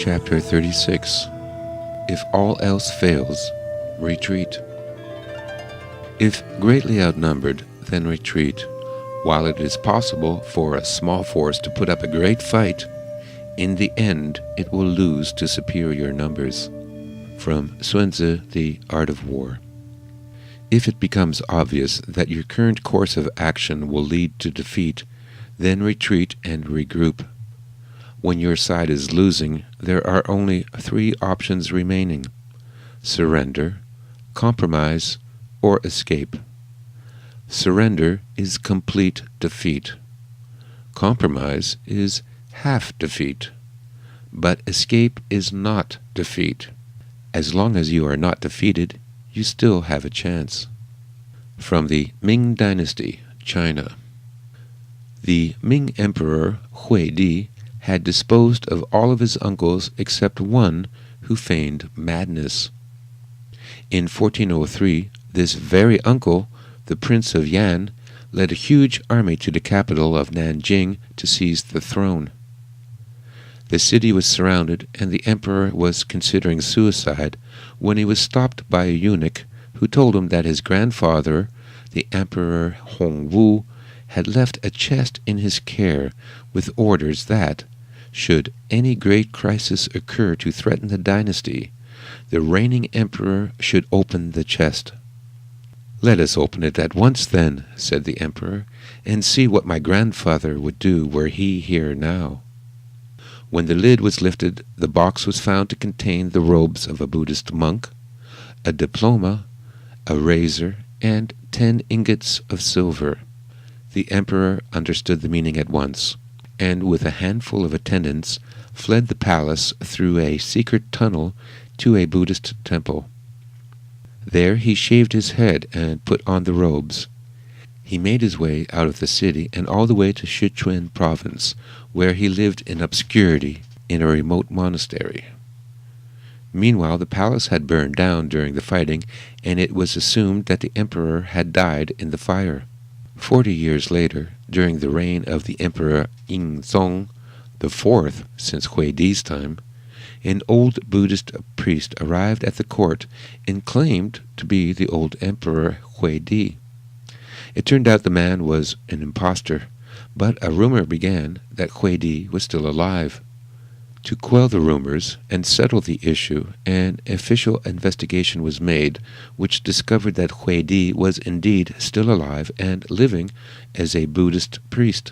Chapter 36. If all else fails, retreat. If greatly outnumbered, then retreat. While it is possible for a small force to put up a great fight, in the end it will lose to superior numbers. From Sun Tzu, The Art of War. If it becomes obvious that your current course of action will lead to defeat, then retreat and regroup. When your side is losing, there are only three options remaining: surrender, compromise, or escape. Surrender is complete defeat. Compromise is half defeat. But escape is not defeat. As long as you are not defeated, you still have a chance. From the Ming Dynasty, China. The Ming Emperor Huidi had disposed of all of his uncles except one who feigned madness. In 1403, this very uncle, the Prince of Yan, led a huge army to the capital of Nanjing to seize the throne. The city was surrounded, and the emperor was considering suicide when he was stopped by a eunuch who told him that his grandfather, the Emperor Hongwu, had left a chest in his care with orders that, should any great crisis occur to threaten the dynasty, the reigning emperor should open the chest. "Let us open it at once then," said the emperor, "and see what my grandfather would do were he here now." When the lid was lifted, the box was found to contain the robes of a Buddhist monk, a diploma, a razor, and 10 ingots of silver. The emperor understood the meaning at once, and with a handful of attendants fled the palace through a secret tunnel to a Buddhist temple. There he shaved his head and put on the robes. He made his way out of the city and all the way to Sichuan province, where he lived in obscurity in a remote monastery. Meanwhile, the palace had burned down during the fighting, and it was assumed that the emperor had died in the fire. 40 years later, during the reign of the Emperor Yingzong, the fourth since Huidi's time, an old Buddhist priest arrived at the court and claimed to be the old Emperor Huidi. It turned out the man was an impostor, but a rumor began that Huidi was still alive. To quell the rumors and settle the issue, an official investigation was made, which discovered that Huidi was indeed still alive and living as a Buddhist priest.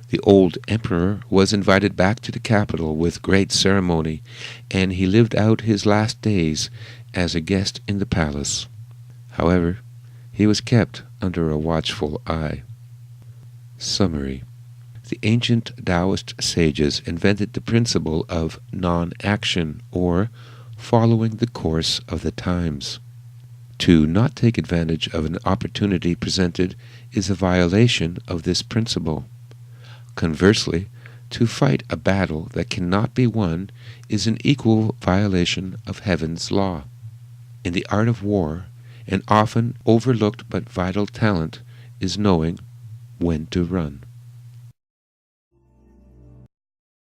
The old emperor was invited back to the capital with great ceremony, and he lived out his last days as a guest in the palace. However, he was kept under a watchful eye. Summary. The ancient Taoist sages invented the principle of non-action, or following the course of the times. To not take advantage of an opportunity presented is a violation of this principle. Conversely, to fight a battle that cannot be won is an equal violation of heaven's law. In the art of war, an often overlooked but vital talent is knowing when to run.